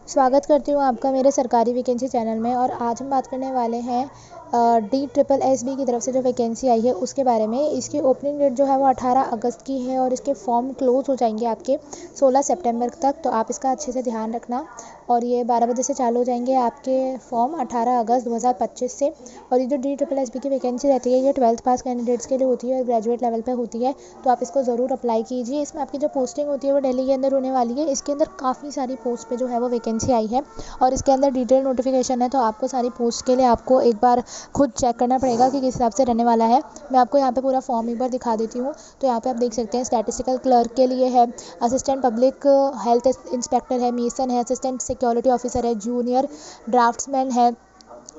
स्वागत करती हूँ आपका मेरे सरकारी वैकेंसी चैनल में। और आज हम बात करने वाले हैं DSSB की तरफ से जो वैकेंसी आई है उसके बारे में। इसकी ओपनिंग डेट जो है वो 18 अगस्त की है और इसके फॉर्म क्लोज हो जाएंगे आपके 16 सितंबर तक। तो आप इसका अच्छे से ध्यान रखना। और ये 12 बजे से चालू हो जाएंगे आपके फॉर्म 18 अगस्त 2025 से। और ये जो DSSB की वैकेंसी रहती है ये 12th पास कैंडिडेट्स के लिए होती है और ग्रेजुएट लेवल पे होती है। तो आप इसको ज़रूर अप्लाई कीजिए। इसमें आपकी जो पोस्टिंग होती है वो दिल्ली के अंदर होने वाली है। इसके अंदर काफ़ी सारी पोस्ट पे जो है वो वैकेंसी आई है और इसके अंदर डिटेल नोटिफिकेशन है। तो आपको सारी पोस्ट के लिए आपको एक बार खुद चेक करना पड़ेगा कि किस हिसाब से रहने वाला है। मैं आपको यहाँ पे पूरा फॉर्म एक बार दिखा देती हूँ। तो यहाँ पे आप देख सकते हैं स्टैटिस्टिकल क्लर्क के लिए है, असिस्टेंट पब्लिक हेल्थ इंस्पेक्टर है, मेसन है, असिस्टेंट सिक्योरिटी ऑफिसर है, जूनियर ड्राफ्ट्समैन है,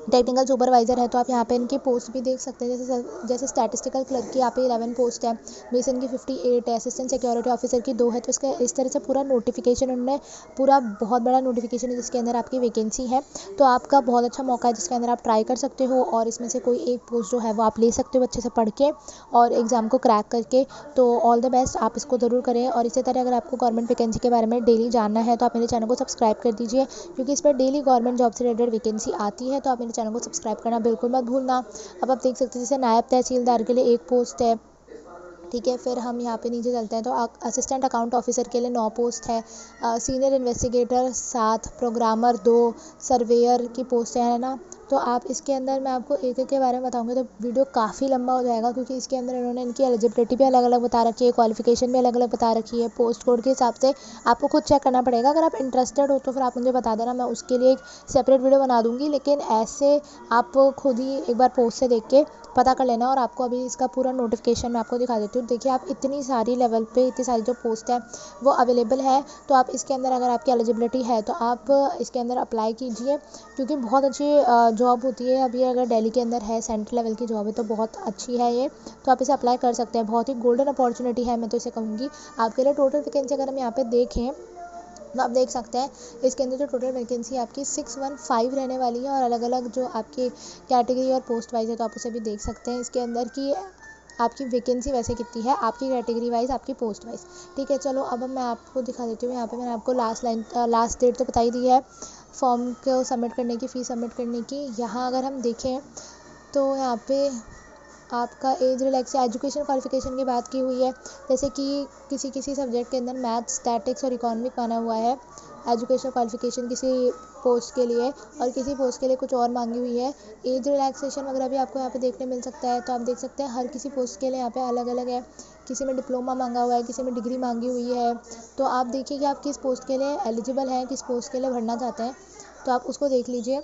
टेक्निकल सुपरवाइज़र है। तो आप यहाँ पे इनकी पोस्ट भी देख सकते हैं। जैसे स्टैटिस्टिकल क्लर्क की यहाँ पे 11 पोस्ट है, मेसन की 58 है, असिस्टेंट सिक्योरिटी ऑफिसर की 2 है। तो इसका इस तरह से पूरा नोटिफिकेशन उन्होंने पूरा बहुत बड़ा नोटिफिकेशन है जिसके अंदर आपकी वैकेंसी है। तो आपका बहुत अच्छा मौका है जिसके अंदर आप ट्राई कर सकते हो और इसमें से कोई एक पोस्ट जो है वो आप ले सकते हो अच्छे से पढ़ के और एग्ज़ाम को क्रैक करके। तो ऑल द बेस्ट, आप इसको ज़रूर करें। और इसी तरह अगर आपको गवर्नमेंट वैकेंसी के बारे में डेली जानना है तो आप मेरे चैनल को सब्सक्राइब कर दीजिए, क्योंकि इस पर डेली गवर्नमेंट जॉब से रिलेटेड वैकेंसी आती है। तो आप मेरे चैनल को सब्सक्राइब करना बिल्कुल मत भूलना। अब आप देख सकते हैं जैसे नायब तहसीलदार के लिए 1 पोस्ट है, ठीक है। फिर हम यहाँ पे नीचे चलते हैं तो असिस्टेंट अकाउंट ऑफिसर के लिए 9 पोस्ट है, सीनियर इन्वेस्टिगेटर 7, प्रोग्रामर 2, सर्वेयर की पोस्ट है ना। तो आप इसके अंदर मैं आपको एक एक के बारे में बताऊंगी तो वीडियो काफ़ी लंबा हो जाएगा, क्योंकि इसके अंदर इन्होंने इनकी एलिजिबिलिटी भी अलग अलग बता रखी है, क्वालिफिकेशन भी अलग अलग बता रखी है। पोस्ट कोड के हिसाब से आपको खुद चेक करना पड़ेगा। अगर आप इंटरेस्टेड हो तो फिर आप मुझे बता देना, मैं उसके लिए एक सेपरेट वीडियो बना दूँगी। लेकिन ऐसे आप खुद ही एक बार पोस्ट से देख के पता कर लेना। और आपको अभी इसका पूरा नोटिफिकेशन मैं आपको दिखा देती हूँ। देखिए आप इतनी सारी लेवल पे इतनी सारी जो पोस्ट है वो अवेलेबल है। तो आप इसके अंदर अगर आपकी एलिजिबिलिटी है तो आप इसके अंदर अप्लाई कीजिए, क्योंकि बहुत अच्छी जॉब होती है। अभी अगर दिल्ली के अंदर है, सेंट्रल लेवल की जॉब है तो बहुत अच्छी है ये। तो आप इसे अप्लाई कर सकते हैं। बहुत ही गोल्डन अपॉर्चुनिटी है, मैं तो इसे कहूँगी आपके लिए। टोटल वैकेंसी अगर हम यहाँ पे देखें तो आप देख सकते हैं इसके अंदर जो टोटल वैकेंसी आपकी 615 रहने वाली है और अलग अलग जो आपकी कैटेगरी और पोस्ट वाइज है तो आप उसे भी देख सकते हैं इसके अंदर की आपकी वैकेंसी वैसे कितनी है, आपकी कैटेगरी वाइज, आपकी पोस्ट वाइज। ठीक है, चलो अब मैं आपको दिखा देती हूँ। यहाँ पे मैंने आपको लास्ट डेट तो बताई दी है फॉर्म को सबमिट करने की, फ़ीस सबमिट करने की। यहाँ अगर हम देखें तो यहाँ पे आपका एज रिलैक्स एजुकेशन क्वालिफिकेशन की बात की हुई है। जैसे कि किसी किसी सब्जेक्ट के अंदर मैथ्स, स्टैटिक्स और इकोनॉमिक माना हुआ है एजुकेशन क्वालिफिकेशन किसी पोस्ट के लिए, और किसी पोस्ट के लिए कुछ और मांगी हुई है। एज रिलैक्सेशन वगैरह भी आपको यहाँ पे देखने मिल सकता है। तो आप देख सकते हैं हर किसी पोस्ट के लिए यहाँ पे अलग अलग है। किसी में डिप्लोमा मांगा हुआ है, किसी में डिग्री मांगी हुई है। तो आप देखिए कि आप किस पोस्ट के लिए एलिजिबल हैं, किस पोस्ट के लिए भरना चाहते हैं, तो आप उसको देख लीजिए।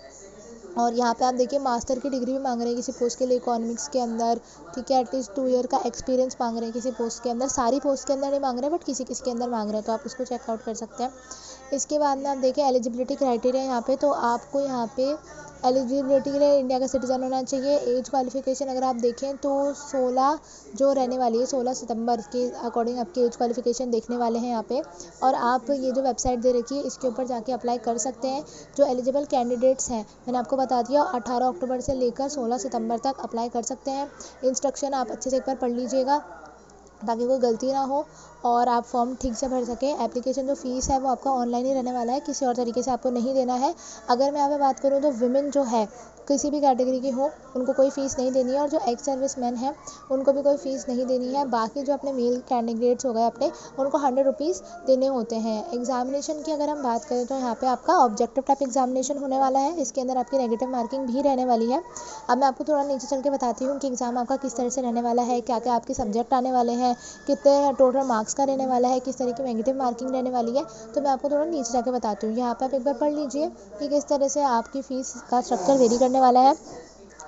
और यहाँ पे आप देखिए मास्टर की डिग्री भी मांग रहे हैं किसी पोस्ट के लिए इकोनॉमिक्स के अंदर, ठीक है। एटलीस्ट 2 ईयर का एक्सपीरियंस मांग रहे हैं किसी पोस्ट के अंदर। सारी पोस्ट के अंदर नहीं मांग रहे बट किसी किसी के अंदर मांग रहे हैं, तो आप उसको चेकआउट कर सकते हैं। इसके बाद में आप देखिए एलिजिबिलिटी क्राइटेरिया यहाँ पे। तो आपको यहाँ पे एलिजिबिलिटी के लिए इंडिया का सिटीज़न होना चाहिए। एज क्वालिफिकेशन अगर आप देखें तो 16 जो रहने वाली है 16 सितंबर के अकॉर्डिंग आपकी एज क्वालिफिकेशन देखने वाले हैं यहाँ पे। और आप ये जो वेबसाइट दे रखी है इसके ऊपर जाके अप्लाई कर सकते हैं। जो एलिजिबल कैंडिडेट्स हैं मैंने आपको बता दिया, 18 अक्टूबर से लेकर 16 सितंबर तक अप्लाई कर सकते हैं। इंस्ट्रक्शन आप अच्छे से एक बार पढ़ लीजिएगा ताकि कोई गलती ना हो और आप फॉर्म ठीक से भर सकें। एप्लीकेशन जो फ़ीस है वो आपका ऑनलाइन ही रहने वाला है, किसी और तरीके से आपको नहीं देना है। अगर मैं यहाँ पे बात करूँ तो विमेन जो है किसी भी कैटेगरी की हो उनको कोई फ़ीस नहीं देनी है, और जो एक्स सर्विस मैन है उनको भी कोई फ़ीस नहीं देनी है। बाकी जो अपने मेल कैंडिडेट्स हो गए अपने, उनको 100 रुपीज़ देने होते हैं। एग्जामिनेशन की अगर हम बात करें तो यहाँ पे आपका ऑब्जेक्टिव टाइप एग्जामिनेशन होने वाला है। इसके अंदर आपकी नेगेटिव मार्किंग भी रहने वाली है। अब मैं आपको थोड़ा नीचे चल के बताती हूँ कि एग्ज़ाम आपका किस तरह से रहने वाला है, क्या क्या आपके सब्जेक्ट आने वाले हैं, कितने टोटल मार्क्स का रहने वाला है, किस तरह की नेगेटिव मार्किंग रहने वाली है। तो मैं आपको थोड़ा नीचे जाके बताती हूँ। यहाँ पे आप एक बार पढ़ लीजिए कि किस तरह से आपकी फ़ीस का स्ट्रक्चर वेरी करने वाला है।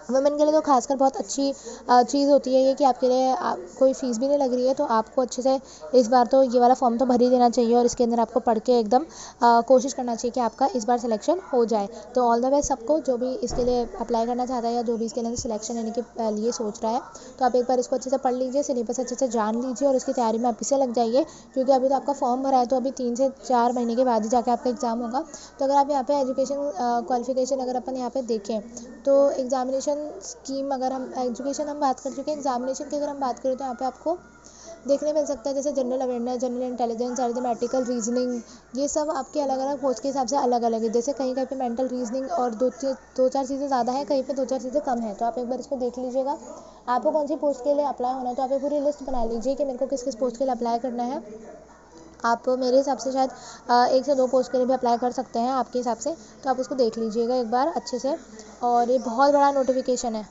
वुमेन के लिए तो खासकर बहुत अच्छी चीज़ होती है ये कि आपके लिए कोई फ़ीस भी नहीं लग रही है। तो आपको अच्छे से इस बार तो ये वाला फॉर्म तो भर ही देना चाहिए और इसके अंदर आपको पढ़ के एकदम कोशिश करना चाहिए कि आपका इस बार सिलेक्शन हो जाए। तो ऑल द बेस्ट सबको जो भी इसके लिए अप्लाई करना चाहता है या जो भी इसके लिए सिलेक्शन लेने के लिए सोच रहा है। तो आप एक बार इसको अच्छे से पढ़ लीजिए, सिलेबस अच्छे से जान लीजिए और उसकी तैयारी में आप इसे लग जाइए, क्योंकि अभी तो आपका फॉर्म भरा है तो अभी 3 से 4 महीने के बाद ही जाके आपका एग्ज़ाम होगा। तो अगर आप यहाँ पे एजुकेशन क्वालिफिकेशन अगर अपन यहाँ पे देखें तो एग्ज़ामिनेशन स्कीम, अगर हम एजुकेशन हम बात कर चुके हैं, एग्ज़ामिनेशन की अगर हम बात करें तो यहाँ पे आपको देखने मिल सकता है, जैसे general awareness, general intelligence, arithmetical reasoning, ये सब आपके अलग अलग पोस्ट के हिसाब से अलग अलग है। जैसे कहीं कहीं पे मेंटल रीजनिंग और दो चार चीज़ें ज़्यादा है, कहीं पे दो चार चीज़ें कम है। तो आप एक बार इसको देख लीजिएगा। आपको कौन सी पोस्ट के लिए अप्लाई होना है तो आप एक पूरी लिस्ट बना लीजिए कि मेरे को किस किस पोस्ट के लिए अप्लाई करना है। आप मेरे हिसाब से शायद 1 से 2 पोस्ट के लिए भी अप्लाई कर सकते हैं आपके हिसाब से, तो आप उसको देख लीजिएगा एक बार अच्छे से। और ये बहुत बड़ा नोटिफिकेशन है।